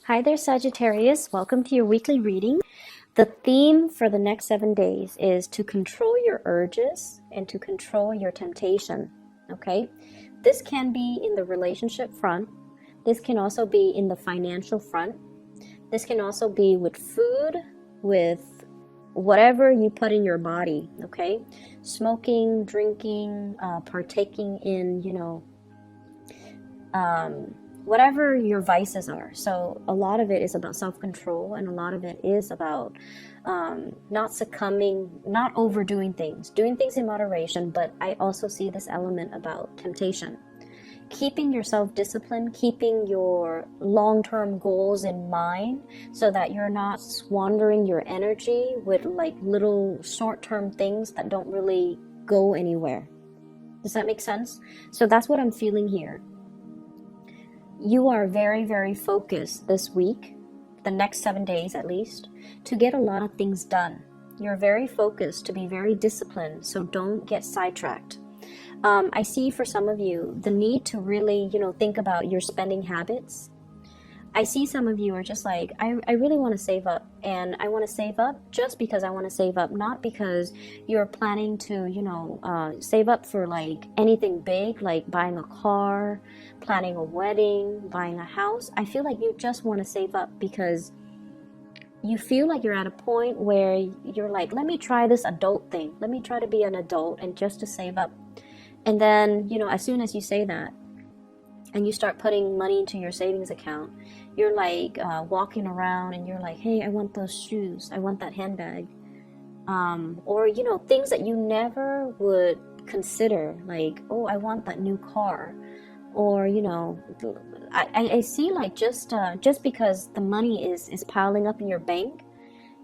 Hi there, Sagittarius. Welcome to your weekly reading. The theme for the next 7 days is to control your urges and to control your temptation. Okay? This can be in the relationship front. This can also be in the financial front. This can also be with food, with whatever you put in your body. Okay? Smoking, drinking, partaking in, whatever your vices are. So a lot of it is about self-control, and a lot of it is about not succumbing, not overdoing things, doing things in moderation. But I also see this element about temptation, keeping yourself disciplined, keeping your long-term goals in mind so that you're not squandering your energy with like little short-term things that don't really go anywhere. Does that make sense? So that's what I'm feeling here. You are very, very focused this week, the next 7 days at least, to get a lot of things done. You're very focused to be very disciplined, so don't get sidetracked. I see for some of you the need to really, think about your spending habits. I see some of you are just like, I really want to save up, and I want to save up just because I want to save up, not because you're planning to, save up for like anything big, like buying a car, planning a wedding, buying a house. I feel like you just want to save up because you feel like you're at a point where you're like, let me try this adult thing. Let me try to be an adult and just to save up. And then, as soon as you say that, and you start putting money into your savings account, you're like walking around and you're like, hey, I want those shoes, I want that handbag, or things that you never would consider, like, oh, I want that new car, or I see like just because the money is piling up in your bank,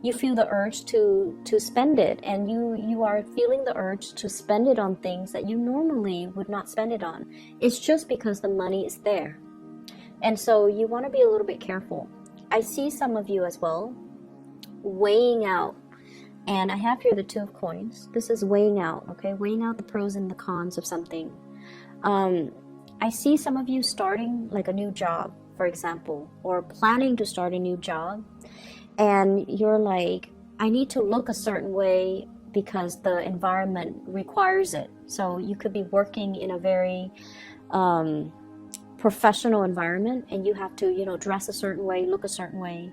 you feel the urge to spend it, and you are feeling the urge to spend it on things that you normally would not spend it on. It's just because the money is there. And so you want to be a little bit careful. I see some of you as well weighing out, and I have here the 2 of coins. This is weighing out, okay? Weighing out the pros and the cons of something. I see some of you starting like a new job, for example, or planning to start a new job. And you're like, I need to look a certain way because the environment requires it. So you could be working in a very professional environment, and you have to, dress a certain way, look a certain way.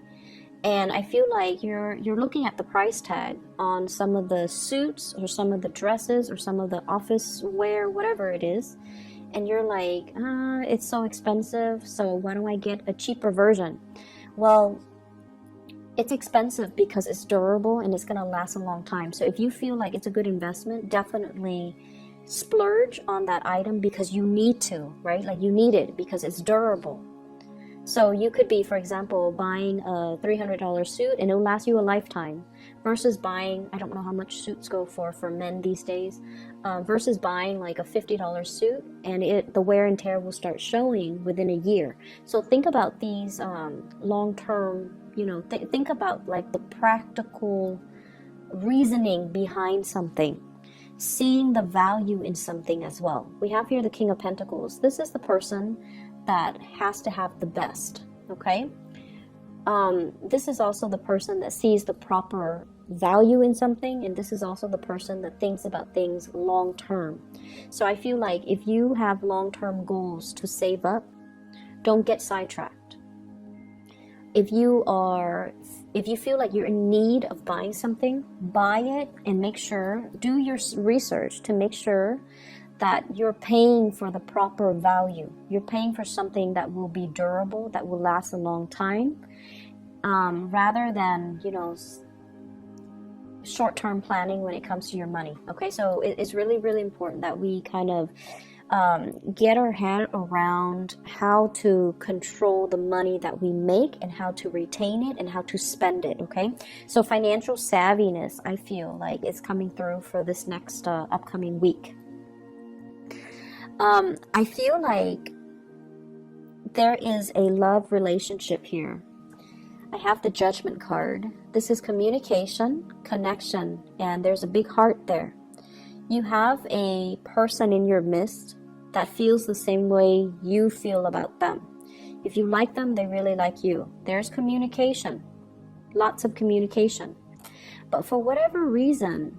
And I feel like you're looking at the price tag on some of the suits or some of the dresses or some of the office wear, whatever it is. And you're like, it's so expensive, so why don't I get a cheaper version? Well, it's expensive because it's durable and it's going to last a long time. So if you feel like it's a good investment, definitely splurge on that item because you need to, right? Like you need it because it's durable. So you could be, for example, buying a $300 suit and it'll last you a lifetime, versus buying, I don't know how much suits go for men these days, versus buying like a $50 suit, and the wear and tear will start showing within a year. So think about these long-term, think about like the practical reasoning behind something, seeing the value in something as well. We have here the King of Pentacles. This is the person that has to have the best, okay? This is also the person that sees the proper value in something, and this is also the person that thinks about things long term. So I feel like if you have long-term goals to save up, don't get sidetracked. If you feel like you're in need of buying something, buy it, and make sure, do your research to make sure that you're paying for the proper value. You're paying for something that will be durable, that will last a long time, rather than, short-term planning when it comes to your money. Okay, so it's really, really important that we kind of get our head around how to control the money that we make and how to retain it and how to spend it. Okay, so financial savviness, I feel like, is coming through for this next upcoming week. I feel like there is a love relationship here. I have the Judgment card. This is communication, connection, and there's a big heart there. You have a person in your midst that feels the same way you feel about them. If you like them, they really like you. There's communication, lots of communication. But for whatever reason,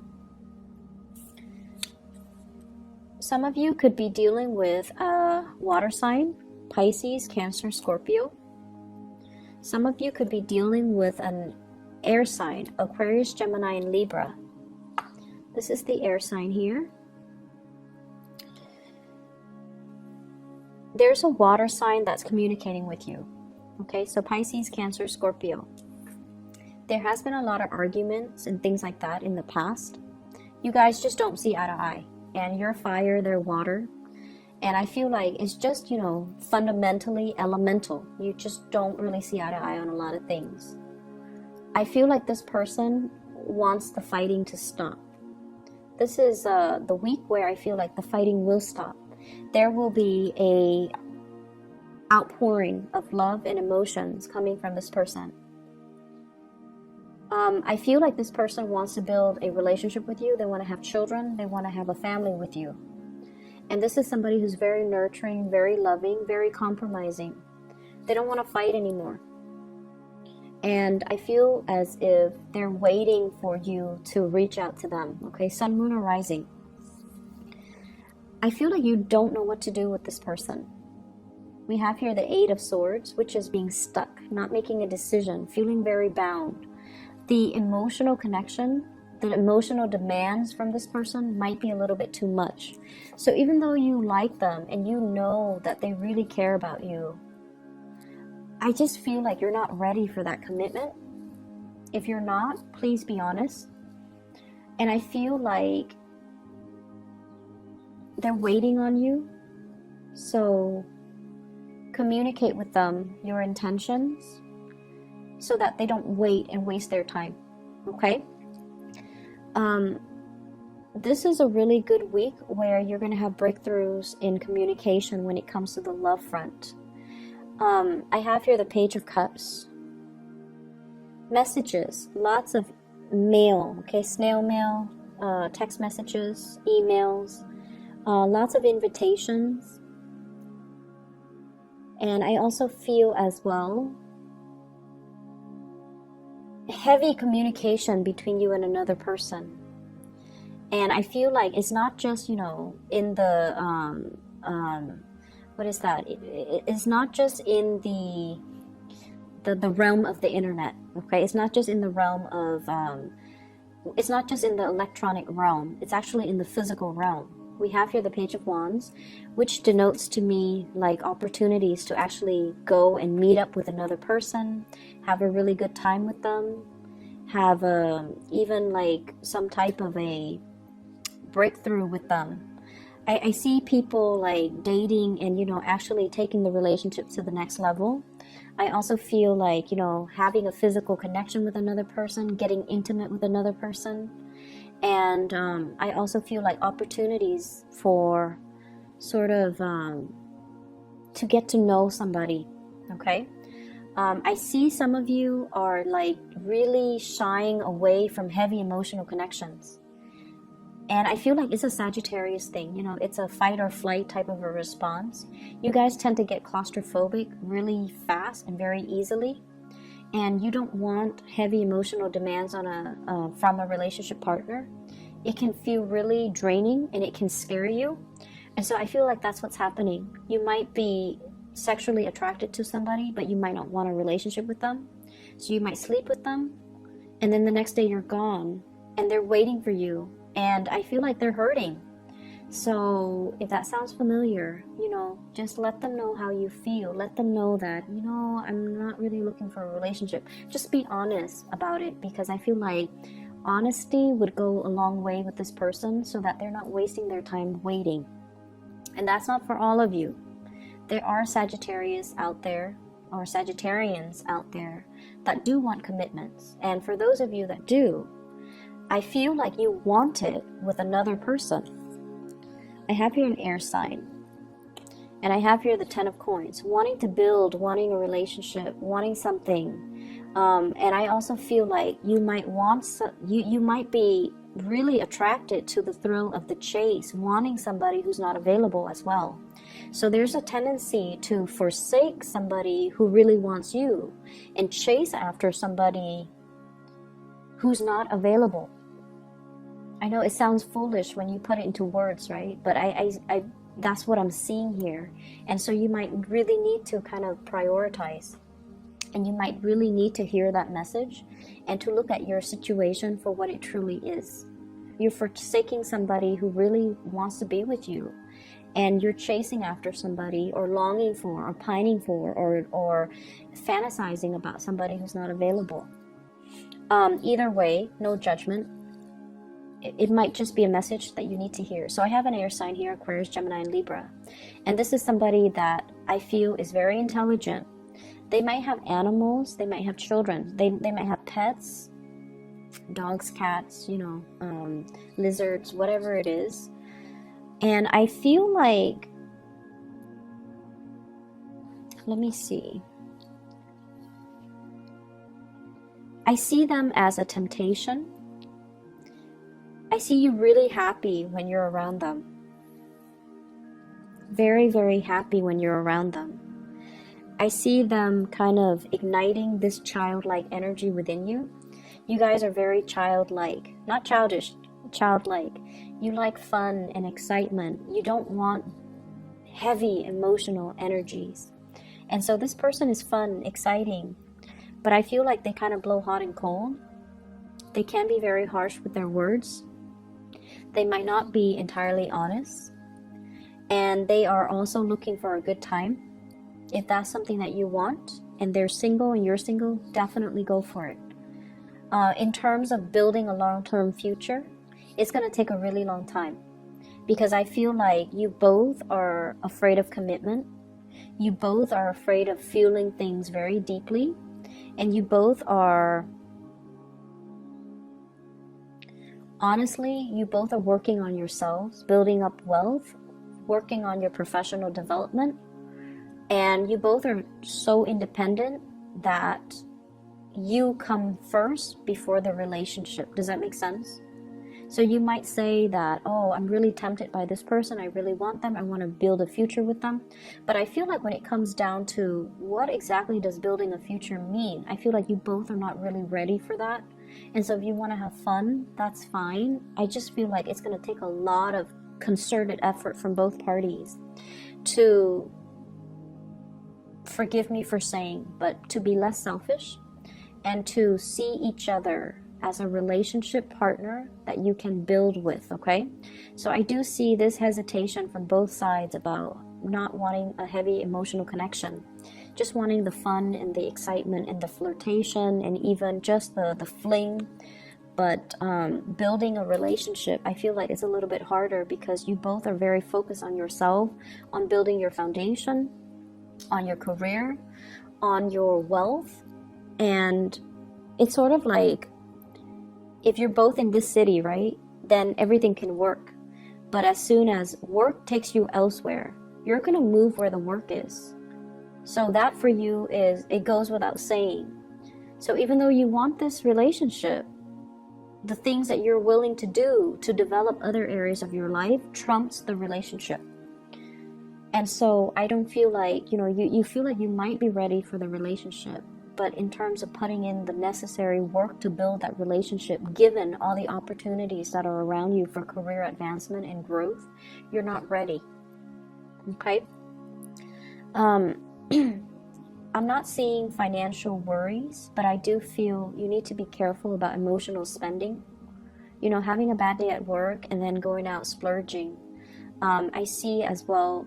some of you could be dealing with a water sign, Pisces, Cancer, Scorpio. Some of you could be dealing with an air sign, Aquarius, Gemini, and Libra. This is the air sign here. There's a water sign that's communicating with you. Okay, so Pisces, Cancer, Scorpio. There has been a lot of arguments and things like that in the past. You guys just don't see eye to eye. And you're fire, they're water. And I feel like it's just, you know, fundamentally elemental. You just don't really see eye to eye on a lot of things. I feel like this person wants the fighting to stop. This is the week where I feel like the fighting will stop. There will be a outpouring of love and emotions coming from this person. I feel like this person wants to build a relationship with you. They want to have children. They want to have a family with you. And this is somebody who's very nurturing, very loving, very compromising. They don't want to fight anymore. And I feel as if they're waiting for you to reach out to them. Okay, sun, moon, or rising. I feel like you don't know what to do with this person. We have here the Eight of Swords, which is being stuck, not making a decision, feeling very bound. The emotional connection, the emotional demands from this person might be a little bit too much. So even though you like them and you know that they really care about you, I just feel like you're not ready for that commitment. If you're not, please be honest. And I feel like they're waiting on you. So communicate with them your intentions so that they don't wait and waste their time. Okay? This is a really good week where you're going to have breakthroughs in communication when it comes to the love front. I have here the Page of Cups. Messages, lots of mail, okay, snail mail, text messages, emails, lots of invitations. And I also feel as well heavy communication between you and another person. And I feel like it's not just, you know, in the what is that? It's not just in the realm of the internet. Okay, it's not just in the realm of it's not just in the electronic realm. It's actually in the physical realm. We have here the Page of Wands, which denotes to me like opportunities to actually go and meet up with another person, have a really good time with them, have even like some type of a breakthrough with them. I see people like dating and, you know, actually taking the relationship to the next level. I also feel like, you know, having a physical connection with another person, getting intimate with another person. And I also feel like opportunities for sort of to get to know somebody, okay? I see some of you are like really shying away from heavy emotional connections. And I feel like it's a Sagittarius thing, you know, it's a fight or flight type of a response. You guys tend to get claustrophobic really fast and very easily. And you don't want heavy emotional demands on from a relationship partner. It can feel really draining and it can scare you. And so I feel like that's what's happening. You might be sexually attracted to somebody, but you might not want a relationship with them. So you might sleep with them, and then the next day you're gone, and they're waiting for you. And I feel like they're hurting. So if that sounds familiar, you know, just let them know how you feel. Let them know that, you know, I'm not really looking for a relationship. Just be honest about it, because I feel like honesty would go a long way with this person so that they're not wasting their time waiting. And that's not for all of you. There are Sagittarius out there, or Sagittarians out there, that do want commitments. And for those of you that do, I feel like you want it with another person. I have here an air sign. And I have here the Ten of Coins. Wanting to build, wanting a relationship, wanting something. And I also feel like you might want, you might be really attracted to the thrill of the chase, wanting somebody who's not available as well. So there's a tendency to forsake somebody who really wants you and chase after somebody who's not available. I know it sounds foolish when you put it into words, right? But I that's what I'm seeing here. And so you might really need to kind of prioritize, and you might really need to hear that message and to look at your situation for what it truly is. You're forsaking somebody who really wants to be with you, and you're chasing after somebody, or longing for, or pining for, or fantasizing about somebody who's not available. Either way, no judgment. It might just be a message that you need to hear. So I have an air sign here, Aquarius, Gemini, and Libra. And this is somebody that I feel is very intelligent. They might have animals, they might have children, they might have pets, dogs, cats, lizards, whatever it is. And I feel like, let me see. I see them as a temptation. I see you really happy when you're around them. Very, very happy when you're around them. I see them kind of igniting this childlike energy within you. You guys are very childlike. Not childish, childlike. You like fun and excitement. You don't want heavy emotional energies. And so this person is fun, exciting, but I feel like they kind of blow hot and cold. They can be very harsh with their words. They might not be entirely honest. And they are also looking for a good time. If that's something that you want, and they're single and you're single, definitely go for it. In terms of building a long-term future, it's going to take a really long time, because I feel like you both are afraid of commitment. You both are afraid of feeling things very deeply, and you both are, honestly, you both are working on yourselves, building up wealth, working on your professional development, and you both are so independent that you come first before the relationship. Does that make sense? So you might say that, oh, I'm really tempted by this person. I really want them. I want to build a future with them. But I feel like when it comes down to what exactly does building a future mean, I feel like you both are not really ready for that. And so if you want to have fun, that's fine. I just feel like it's going to take a lot of concerted effort from both parties to, forgive me for saying, but to be less selfish and to see each other as a relationship partner that you can build with, okay? So I do see this hesitation from both sides about not wanting a heavy emotional connection, just wanting the fun and the excitement and the flirtation and even just the fling. But building a relationship, I feel like it's a little bit harder because you both are very focused on yourself, on building your foundation, on your career, on your wealth. And it's sort of like, if you're both in this city, right, then everything can work. But as soon as work takes you elsewhere, you're going to move where the work is. So that for you is, it goes without saying. So even though you want this relationship, the things that you're willing to do to develop other areas of your life trumps the relationship. And so I don't feel like, you feel like you might be ready for the relationship. But in terms of putting in the necessary work to build that relationship, given all the opportunities that are around you for career advancement and growth, you're not ready. Okay? I'm not seeing financial worries, but I do feel you need to be careful about emotional spending. Having a bad day at work and then going out splurging. I see as well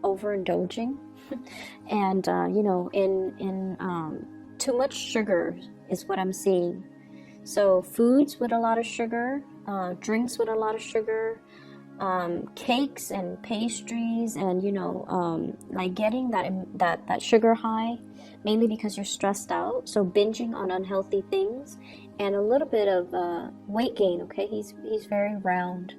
overindulging. And too much sugar is what I'm seeing. So foods with a lot of sugar, drinks with a lot of sugar, cakes and pastries, and like getting that sugar high, mainly because you're stressed out. So binging on unhealthy things, and a little bit of weight gain. Okay, he's very round.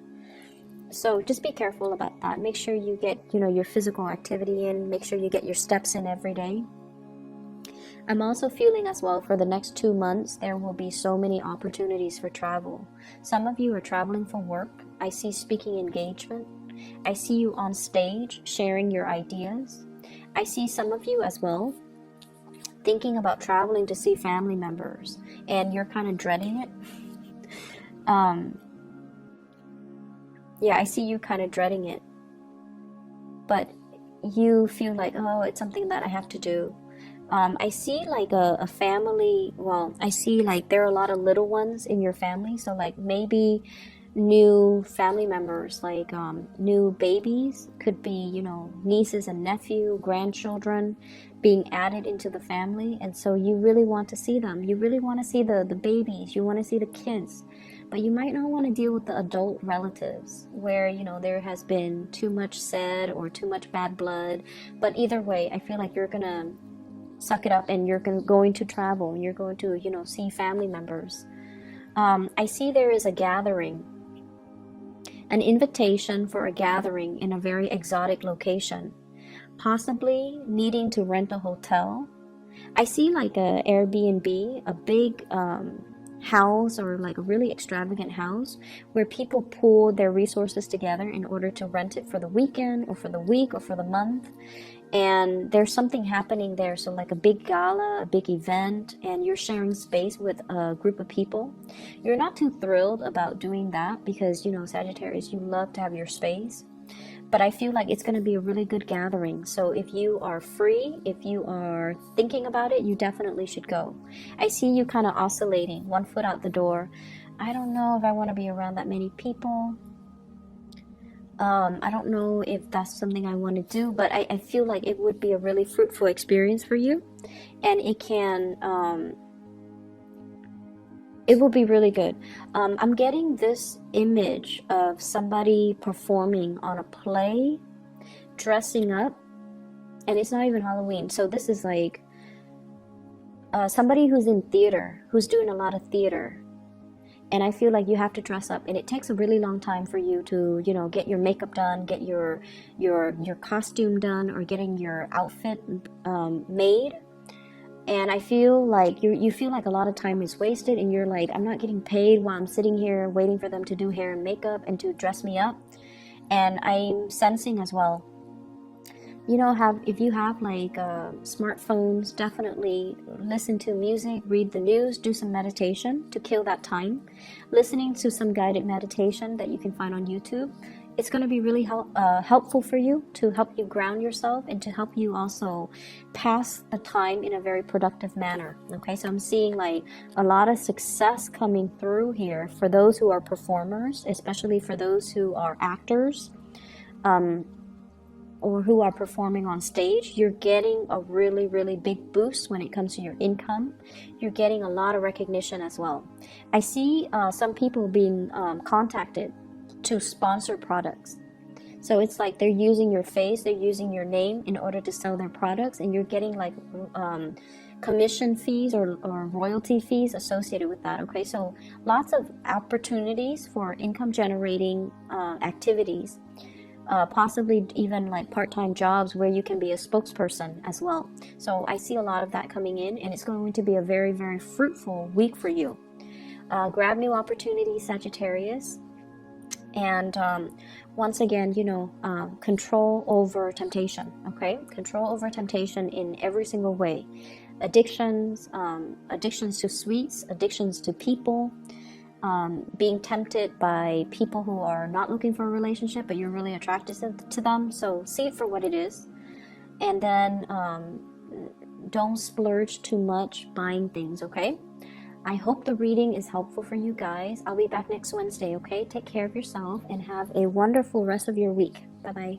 So just be careful about that. Make sure you get, your physical activity in. Make sure you get your steps in every day. I'm also feeling as well for the next 2 months, there will be so many opportunities for travel. Some of you are traveling for work. I see speaking engagement. I see you on stage sharing your ideas. I see some of you as well thinking about traveling to see family members, and you're kind of dreading it. Yeah, I see you kind of dreading it, but you feel like, oh, it's something that I have to do. I see like a family, well, I see like there are a lot of little ones in your family, so like maybe new family members, like new babies, could be, you know, nieces and nephew, grandchildren being added into the family, and so you really want to see them. You really want to see the babies, you want to see the kids, but you might not want to deal with the adult relatives where, you know, there has been too much said or too much bad blood. But either way, I feel like you're gonna suck it up and you're going to travel and you're going to, you know, see family members. I see there is a gathering, an invitation for a gathering in a very exotic location, possibly needing to rent a hotel. I see like a Airbnb, a big house, or like a really extravagant house where people pool their resources together in order to rent it for the weekend or for the week or for the month. And there's something happening there, so like a big gala, a big event, and you're sharing space with a group of people. You're not too thrilled about doing that because, you know, Sagittarius, you love to have your space, but I feel like it's going to be a really good gathering. So if you are free, if you are thinking about it, you definitely should go. I see you kind of oscillating, one foot out the door. I don't know if I want to be around that many people. I don't know if that's something I want to do, but I feel like it would be a really fruitful experience for you, and it can, it will be really good. I'm getting this image of somebody performing on a play, dressing up, and it's not even Halloween. So this is like somebody who's in theater, who's doing a lot of theater. And I feel like you have to dress up, and it takes a really long time for you to, you know, get your makeup done, get your costume done, or getting your outfit made. And I feel like you feel like a lot of time is wasted, and you're like, I'm not getting paid while I'm sitting here waiting for them to do hair and makeup and to dress me up. And I'm sensing as well, you know, if you have like smartphones, definitely listen to music, read the news, do some meditation to kill that time. Listening to some guided meditation that you can find on YouTube, it's going to be really helpful for you, to help you ground yourself and to help you also pass the time in a very productive manner. Okay, so I'm seeing like a lot of success coming through here for those who are performers, especially for those who are actors, or who are performing on stage. You're getting a really, really big boost when it comes to your income. You're getting a lot of recognition as well. I see some people being contacted to sponsor products. So it's like they're using your face, they're using your name in order to sell their products, and you're getting like commission fees or royalty fees associated with that. Okay, so lots of opportunities for income generating activities. Possibly even like part-time jobs where you can be a spokesperson as well. So I see a lot of that coming in, and it's going to be a very, very fruitful week for you. Grab new opportunities, Sagittarius. And once again, you know, control over temptation, okay? Control over temptation in every single way. Addictions, addictions to sweets, addictions to people, being tempted by people who are not looking for a relationship, but you're really attracted to them. So see it for what it is. And then don't splurge too much buying things, okay? I hope the reading is helpful for you guys. I'll be back next Wednesday, okay? Take care of yourself and have a wonderful rest of your week. Bye-bye.